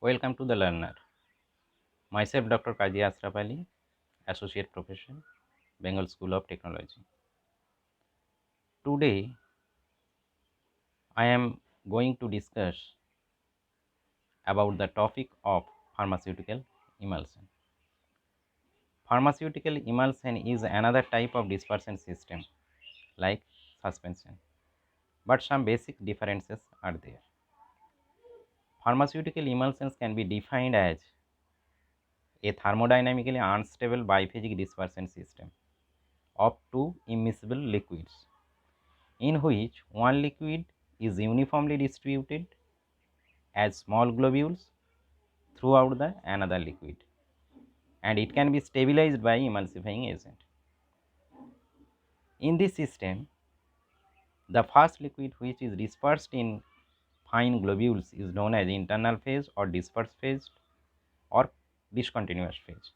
Welcome to the learner. Myself Dr. Kaji Ashraf Ali, Associate Professor, Bengal School of Technology. Today I am going to discuss about the topic of pharmaceutical emulsion. Pharmaceutical emulsion is another type of dispersion system like suspension, but some basic differences are there. Pharmaceutical emulsions can be defined as a thermodynamically unstable biphasic dispersion system of two immiscible liquids in which one liquid is uniformly distributed as small globules throughout the another liquid, and it can be stabilized by emulsifying agent. In this system, the first liquid which is dispersed in fine globules is known as internal phase or dispersed phase or discontinuous phase,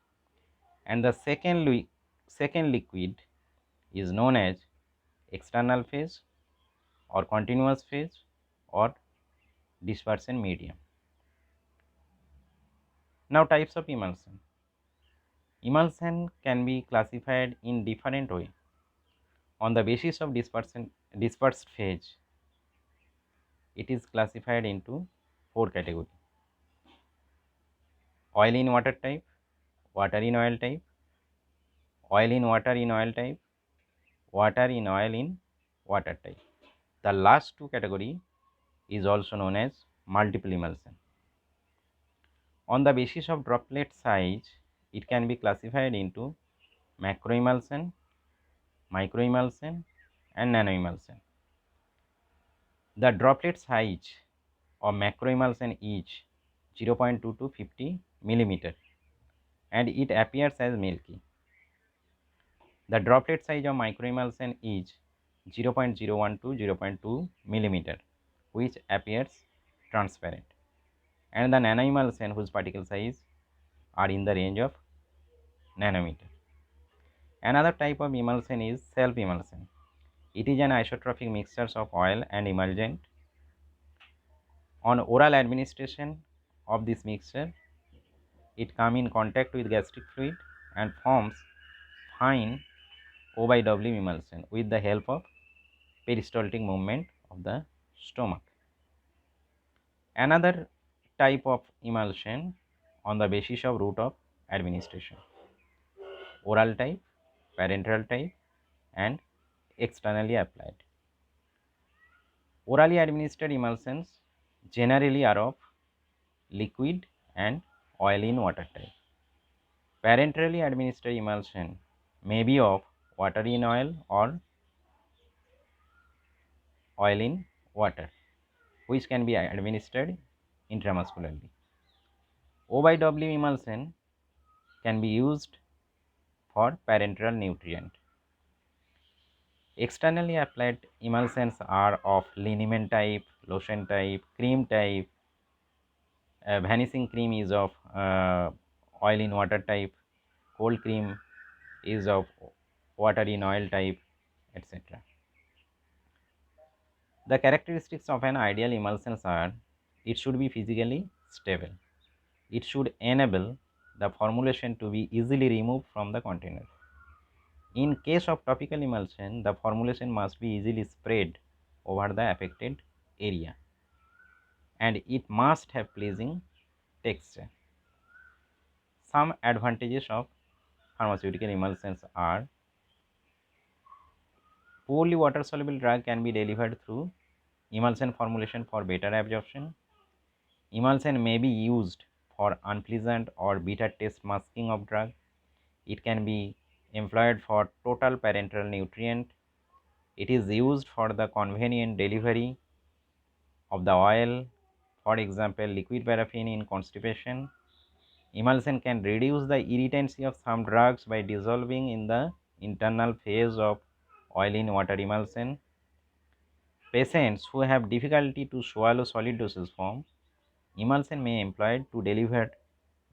and the second liquid is known as external phase or continuous phase or dispersion medium. Now, types of emulsion. Emulsion can be classified in different way on the basis of dispersed phase. It is classified into four categories: oil in water type, water in oil type, oil in oil type, water in oil in water type. The last two category is also known as multiple emulsion. On the basis of droplet size, it can be classified into macroemulsion, microemulsion, and nanoemulsion. The droplet size of macroemulsion is 0.2 to 50 millimeter and it appears as milky. The droplet size of microemulsion is 0.01 to 0.2 millimeter, which appears transparent, and the nanoemulsion whose particle size are in the range of nanometer. Another type of emulsion is self-emulsion. It is an isotropic mixture of oil and emulgent. On oral administration of this mixture, it comes in contact with gastric fluid and forms fine O by W emulsion with the help of peristaltic movement of the stomach. Another type of emulsion on the basis of route of administration: oral type, parenteral type, and externally applied. Orally administered emulsions generally are of liquid and oil in water type. Parenterally administered emulsion may be of water in oil or oil in water, which can be administered intramuscularly. O by W emulsion can be used for parenteral nutrient. Externally applied emulsions are of liniment type, lotion type, cream type. Vanishing cream is of oil in water type, cold cream is of water in oil type, etc. The characteristics of an ideal emulsion are: it should be physically stable, it should enable the formulation to be easily removed from the container. In case of topical emulsion, the formulation must be easily spread over the affected area and it must have pleasing texture. Some advantages of pharmaceutical emulsions are: poorly water soluble drug can be delivered through emulsion formulation for better absorption. Emulsion may be used for unpleasant or bitter taste masking of drug. It can be employed for total parenteral nutrient. It is used for the convenient delivery of the oil, for example, liquid paraffin in constipation. Emulsion can reduce the irritancy of some drugs by dissolving in the internal phase of oil in water emulsion. Patients who have difficulty to swallow solid dosage form, emulsion may be employed to deliver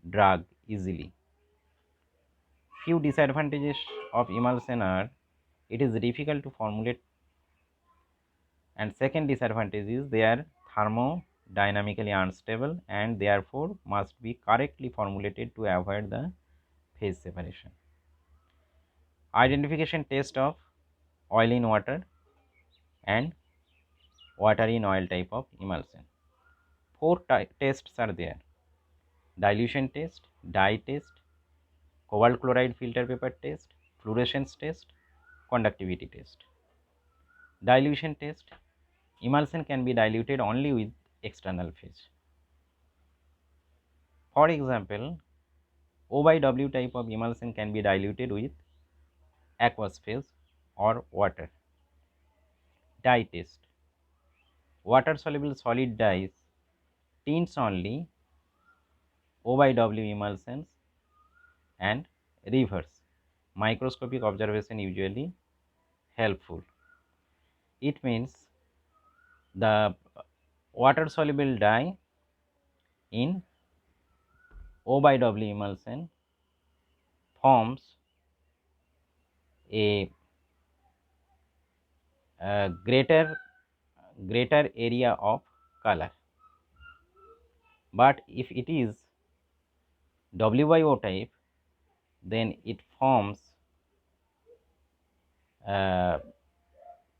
drug easily. Few disadvantages of emulsion are: it is difficult to formulate, and second disadvantage is they are dynamically unstable and therefore must be correctly formulated to avoid the phase separation. Identification test of oil in water and water in oil type of emulsion. Four tests are there: dilution test, dye test, cobalt chloride filter paper test, fluorescence test, conductivity test. Dilution test: emulsion can be diluted only with external phase. For example, O by W type of emulsion can be diluted with aqueous phase or water. Dye test: water soluble solid dyes tints only O by W emulsions and reverse. Microscopic observation usually helpful. It means the water soluble dye in O by W emulsion forms a, greater area of color, but if it is W by O type, then it forms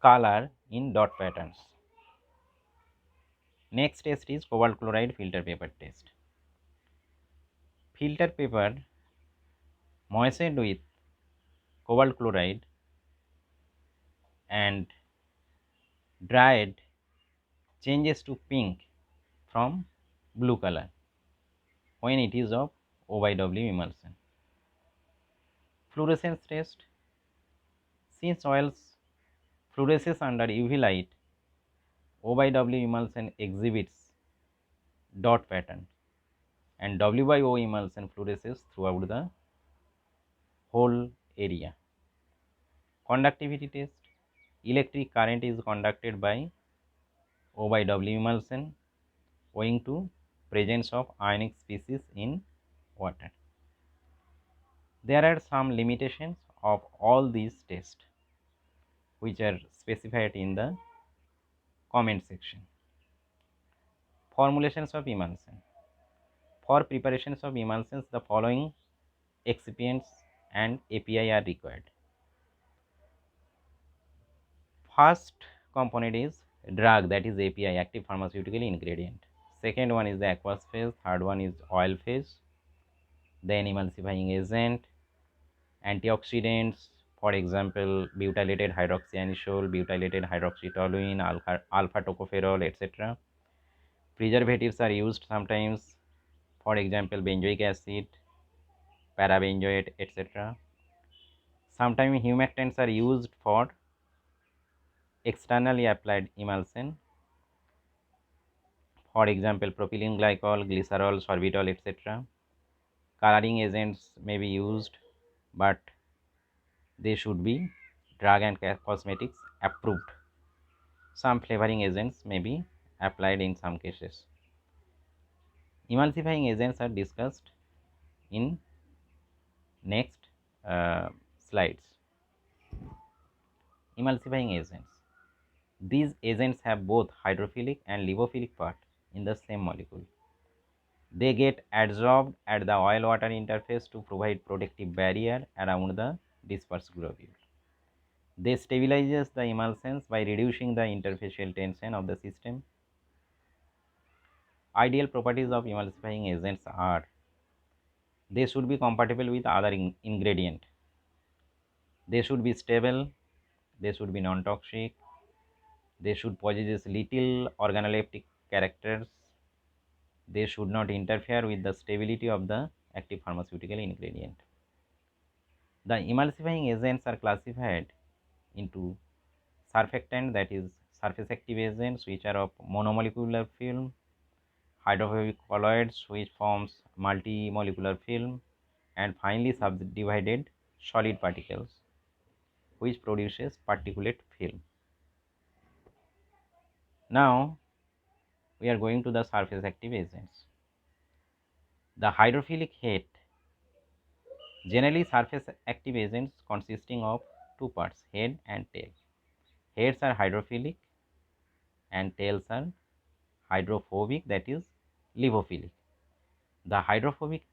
color in dot patterns. Next test is cobalt chloride filter paper test. Filter paper moistened with cobalt chloride and dried changes to pink from blue color when it is of O by W emulsion. Fluorescence test: since oils fluoresces under UV light, O by W emulsion exhibits dot pattern and W by O emulsion fluoresces throughout the whole area. Conductivity test: electric current is conducted by O by W emulsion owing to presence of ionic species in water. There are some limitations of all these tests which are specified in the comment section. Formulations of emulsion: for preparations of emulsions, the following excipients and API are required. First component is drug, that is API, active pharmaceutical ingredient. Second one is the aqueous phase, third one is oil phase, then emulsifying agent, antioxidants, for example butylated hydroxyanisole, butylated hydroxytoluene, alpha tocopherol, etc. Preservatives are used sometimes, for example benzoic acid, parabenzoate, etc. Sometimes humectants are used for externally applied emulsion, for example propylene glycol, glycerol, sorbitol, etc. Coloring agents may be used, but they should be drug and cosmetics approved. Some flavoring agents may be applied in some cases. Emulsifying agents are discussed in next slides. Emulsifying agents: these agents have both hydrophilic and lipophilic part in the same molecule. They get adsorbed at the oil water interface to provide protective barrier around the dispersed globule. They stabilizes the emulsions by reducing the interfacial tension of the system. Ideal properties of emulsifying agents are: they should be compatible with other ingredient, they should be stable, they should be non-toxic, they should possess little organoleptic characters, they should not interfere with the stability of the active pharmaceutical ingredient. The emulsifying agents are classified into surfactant, that is surface active agents which are of monomolecular film, hydrophobic colloids which forms multimolecular film, and finally subdivided solid particles which produces particulate film. Now we are going to the surface active agents. The hydrophilic head: generally surface active agents consisting of two parts, head and tail. Heads are hydrophilic and tails are hydrophobic, that is lipophilic. The hydrophobic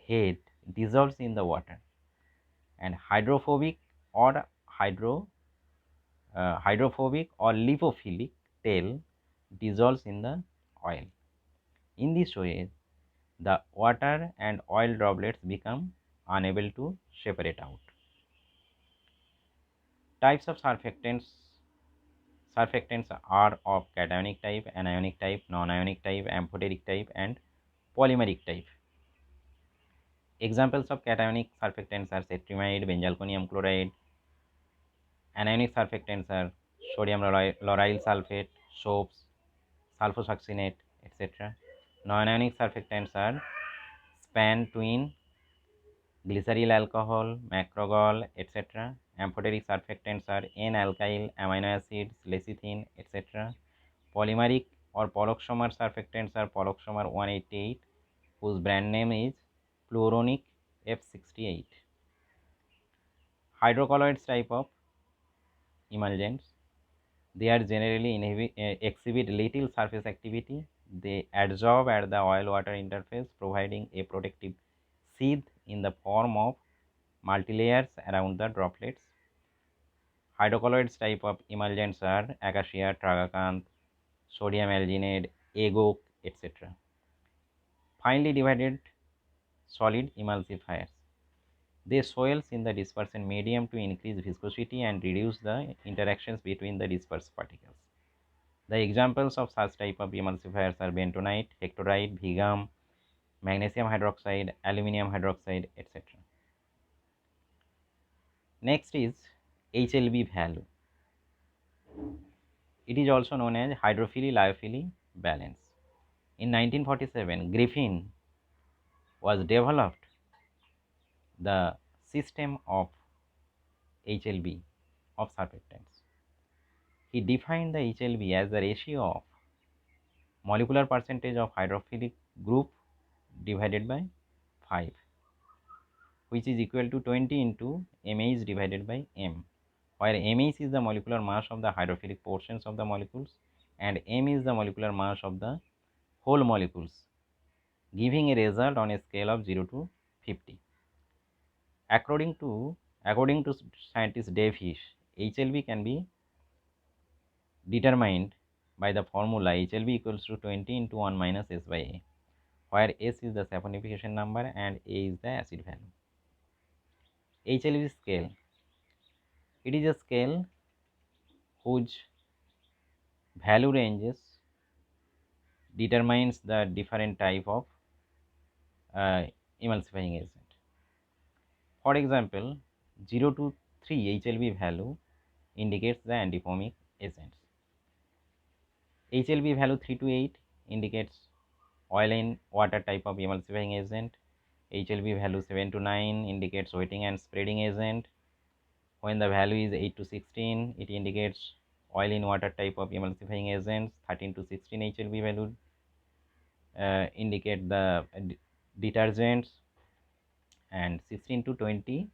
head dissolves in the water, and hydrophobic or lipophilic tail dissolves in the oil. In this way, the water and oil droplets become unable to separate out. Types of surfactants. Surfactants are of cationic type, anionic type, non-ionic type, amphoteric type, and polymeric type. Examples of cationic surfactants are cetrimide, benzalkonium chloride. Anionic surfactants are sodium lauryl sulfate, soaps, sulfosuccinate, etc. Non-ionic surfactants are span, twin, glyceryl alcohol, macrogol, etc. Amphoteric surfactants are N-alkyl amino acids, lecithin, etc. Polymeric or polyoxomer surfactants are polyoxomer 188, whose brand name is Pluronic F68. Hydrocolloids type of emulsions. They are generally exhibit little surface activity. They adsorb at the oil-water interface, providing a protective sheath in the form of multilayers around the droplets. Hydrocolloids type of emulsions are acacia, tragacanth, sodium alginate, agoc, etc. Finely divided solid emulsifiers. They swells in the dispersion medium to increase viscosity and reduce the interactions between the dispersed particles. The examples of such type of emulsifiers are bentonite, hectorite, vigam, magnesium hydroxide, aluminum hydroxide, etc. Next is HLB value. It is also known as hydrophily-lyophily balance. In 1947, Griffin was developed the system of HLB of surfactants. He defined the HLB as the ratio of molecular percentage of hydrophilic group divided by 5, which is equal to 20 into mAh divided by m, where mAh is the molecular mass of the hydrophilic portions of the molecules and m is the molecular mass of the whole molecules, giving a result on a scale of 0 to 50. According to scientist Dave Hish, HLB can be determined by the formula HLB equals to 20 into 1 minus S by A, where S is the saponification number and A is the acid value. HLB scale. It is a scale whose value ranges determines the different type of emulsifying agent. For example, 0 to 3 HLB value indicates the antifoamic agents. HLB value 3 to 8 indicates oil in water type of emulsifying agent. HLB value 7 to 9 indicates wetting and spreading agent. When the value is 8 to 16, it indicates oil in water type of emulsifying agents. 13 to 16 HLB value indicate the detergents, and 16 to 20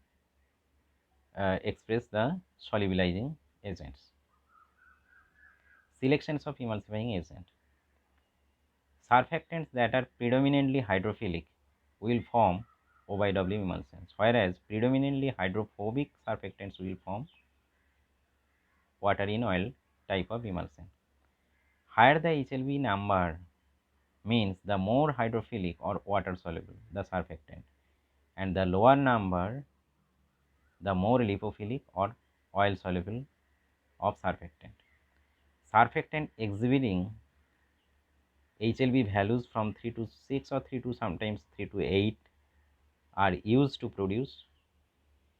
express the solubilizing agents. Selections of emulsifying agent. Surfactants that are predominantly hydrophilic will form O by W emulsions, whereas predominantly hydrophobic surfactants will form water in oil type of emulsion. Higher the HLB number means the more hydrophilic or water soluble the surfactant, and the lower number the more lipophilic or oil soluble of surfactant. Surfactant exhibiting HLB values from 3 to 6 or 3 to sometimes 3 to 8 are used to produce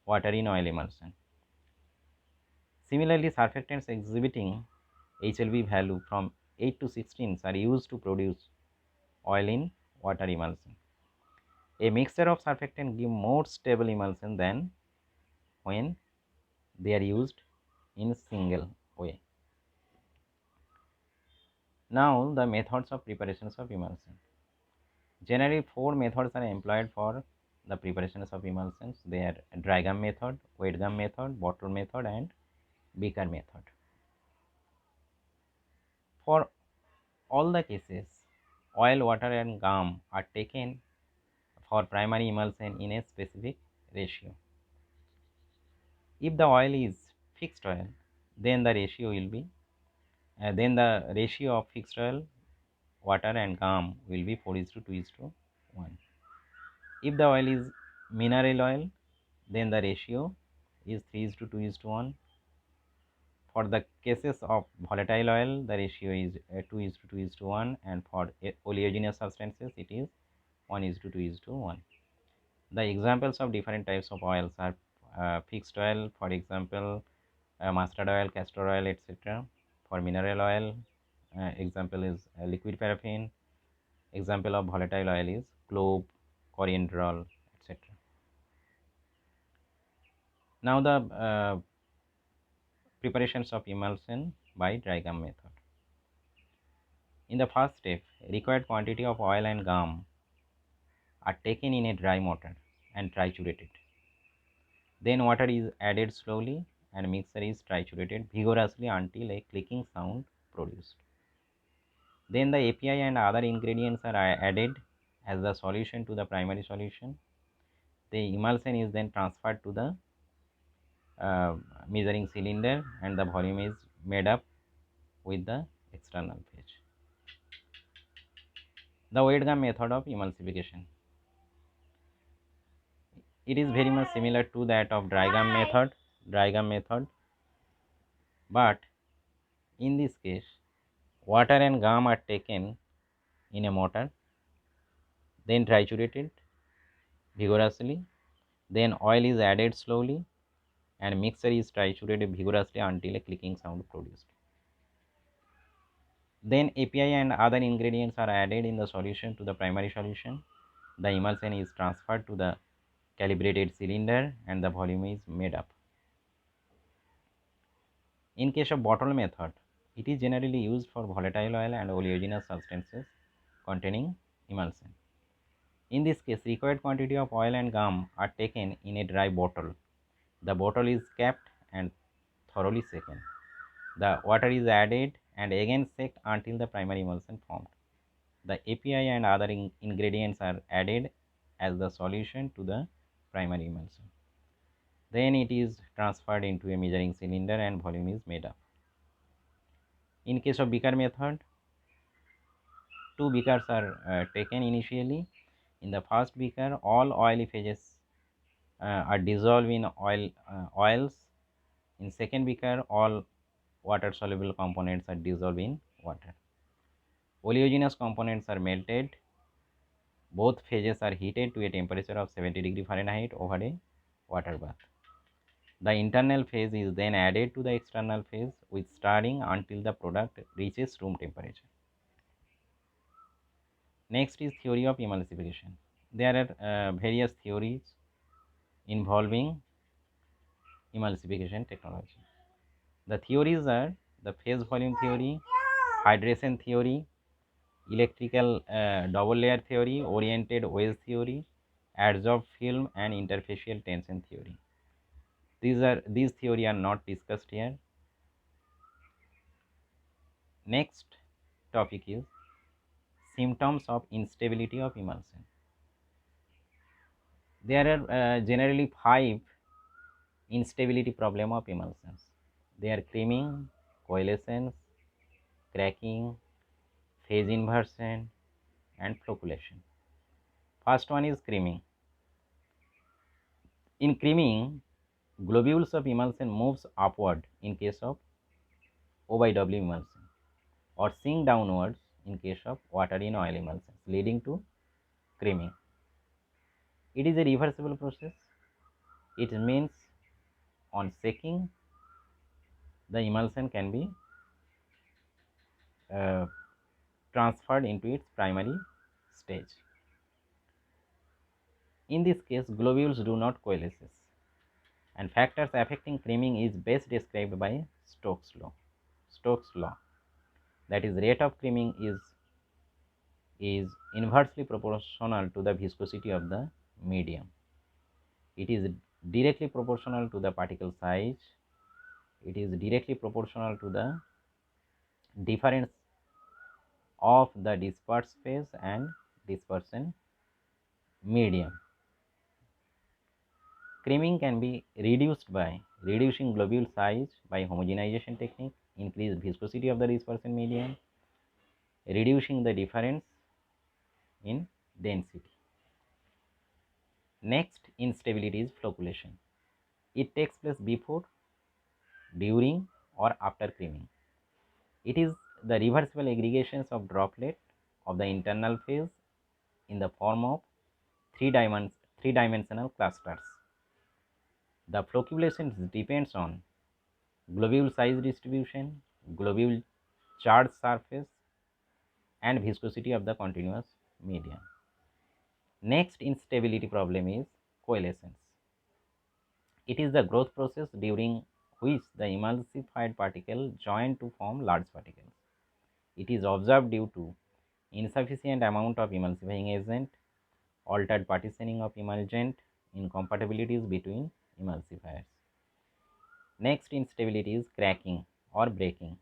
water in oil emulsion. Similarly, surfactants exhibiting HLB value from 8 to 16 are used to produce oil in water emulsion. A mixture of surfactant give more stable emulsion than when they are used in single way. Now, the methods of preparations of emulsion. Generally, 4 methods are employed for the preparations of emulsions. They are dry gum method, wet gum method, bottle method, and beaker method. For all the cases, oil, water and gum are taken for primary emulsion in a specific ratio. If the oil is fixed oil, then the ratio will be then the ratio of fixed oil, water and gum will be 4:2:1. If the oil is mineral oil, then the ratio is 3:2:1. For the cases of volatile oil, the ratio is 2:2:1, and for oleaginous substances, it is 1:2:1. The examples of different types of oils are fixed oil, for example, mustard oil, castor oil, etc. For mineral oil, example is liquid paraffin. Example of volatile oil is clove, coriandrol, etc. Now the preparations of emulsion by dry gum method. In the first step, required quantity of oil and gum are taken in a dry mortar and triturated. Then water is added slowly and mixture is triturated vigorously until a clicking sound produced. Then the API and other ingredients are added as the solution to the primary solution. The emulsion is then transferred to the measuring cylinder and the volume is made up with the external phase. The wet gum method of emulsification. It is very much similar to that of dry gum method, but in this case, water and gum are taken in a mortar, then triturated vigorously, then oil is added slowly, and mixture is triturated vigorously until a clicking sound produced. Then API and other ingredients are added in the solution to the primary solution. The emulsion is transferred to the calibrated cylinder and the volume is made up. In case of bottle method, it is generally used for volatile oil and oleaginous substances containing emulsion. In this case, required quantity of oil and gum are taken in a dry bottle. The bottle is capped and thoroughly shaken. The water is added and again shaked until the primary emulsion formed. The API and other ingredients are added as the solution to the primary emulsion. Then it is transferred into a measuring cylinder and volume is made up. In case of beaker method, two beakers are taken initially. In the first beaker, all oily phases are dissolved in oils. In second beaker, all water soluble components are dissolved in water. Oleaginous components are melted. Both phases are heated to a temperature of 70°F over a water bath. The internal phase is then added to the external phase with stirring until the product reaches room temperature. Next is theory of emulsification. There are various theories involving emulsification technology. The theories are the phase volume theory, hydration theory, electrical double layer theory, oriented wedge theory, adsorbed film and interfacial tension theory. These theory are not discussed here. Next topic is symptoms of instability of emulsion. There are generally 5 instability problem of emulsions. They are creaming, coalescence, cracking, phase inversion and flocculation. First one is creaming. In creaming, globules of emulsion moves upward in case of O by W emulsion or sink downwards in case of water in oil emulsions, leading to creaming. It is a reversible process. It means on shaking, the emulsion can be transferred into its primary stage. In this case, globules do not coalesce, and factors affecting creaming is best described by Stokes law. Stokes law, that is, rate of creaming is inversely proportional to the viscosity of the medium. It is directly proportional to the particle size. It is directly proportional to the difference of the dispersed phase and dispersion medium. Creaming can be reduced by reducing globule size by homogenization technique, increase viscosity of the dispersion medium, reducing the difference in density. Next instability is flocculation. It takes place before, during or after creaming. It is the reversible aggregations of droplet of the internal phase in the form of three-dimensional clusters. The flocculation depends on globule size distribution, globule charge surface, and viscosity of the continuous medium. Next instability problem is coalescence. It is the growth process during which the emulsified particle join to form large particles. It is observed due to insufficient amount of emulsifying agent, altered partitioning of emulgent, incompatibilities between emulsifiers. Next instability is cracking or breaking.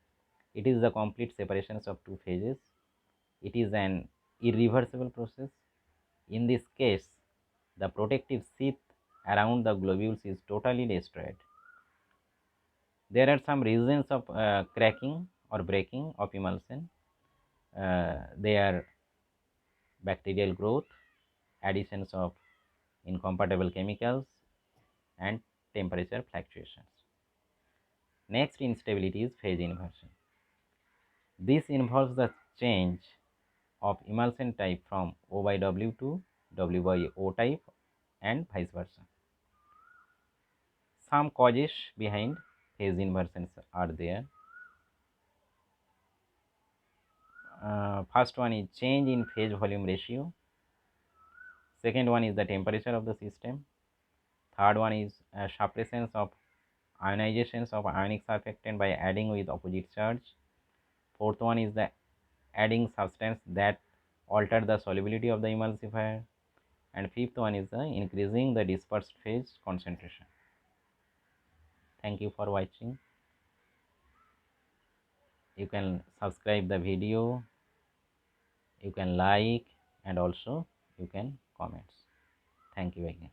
It is the complete separation of two phases. It is an irreversible process. In this case, the protective sheath around the globules is totally destroyed. There are some reasons of cracking or breaking of emulsion. They are bacterial growth, additions of incompatible chemicals, and temperature fluctuations. Next instability is phase inversion. This involves the change of emulsion type from O by W to W by O type and vice versa. Some causes behind phase inversions are there. First one is change in phase volume ratio. Second one is the temperature of the system. Third one is suppression of ionizations of ionic surfactant by adding with opposite charge. Fourth one is the adding substance that alter the solubility of the emulsifier. And fifth one is the increasing the dispersed phase concentration. Thank you for watching. You can subscribe the video, you can like, and also you can comment. Thank you again.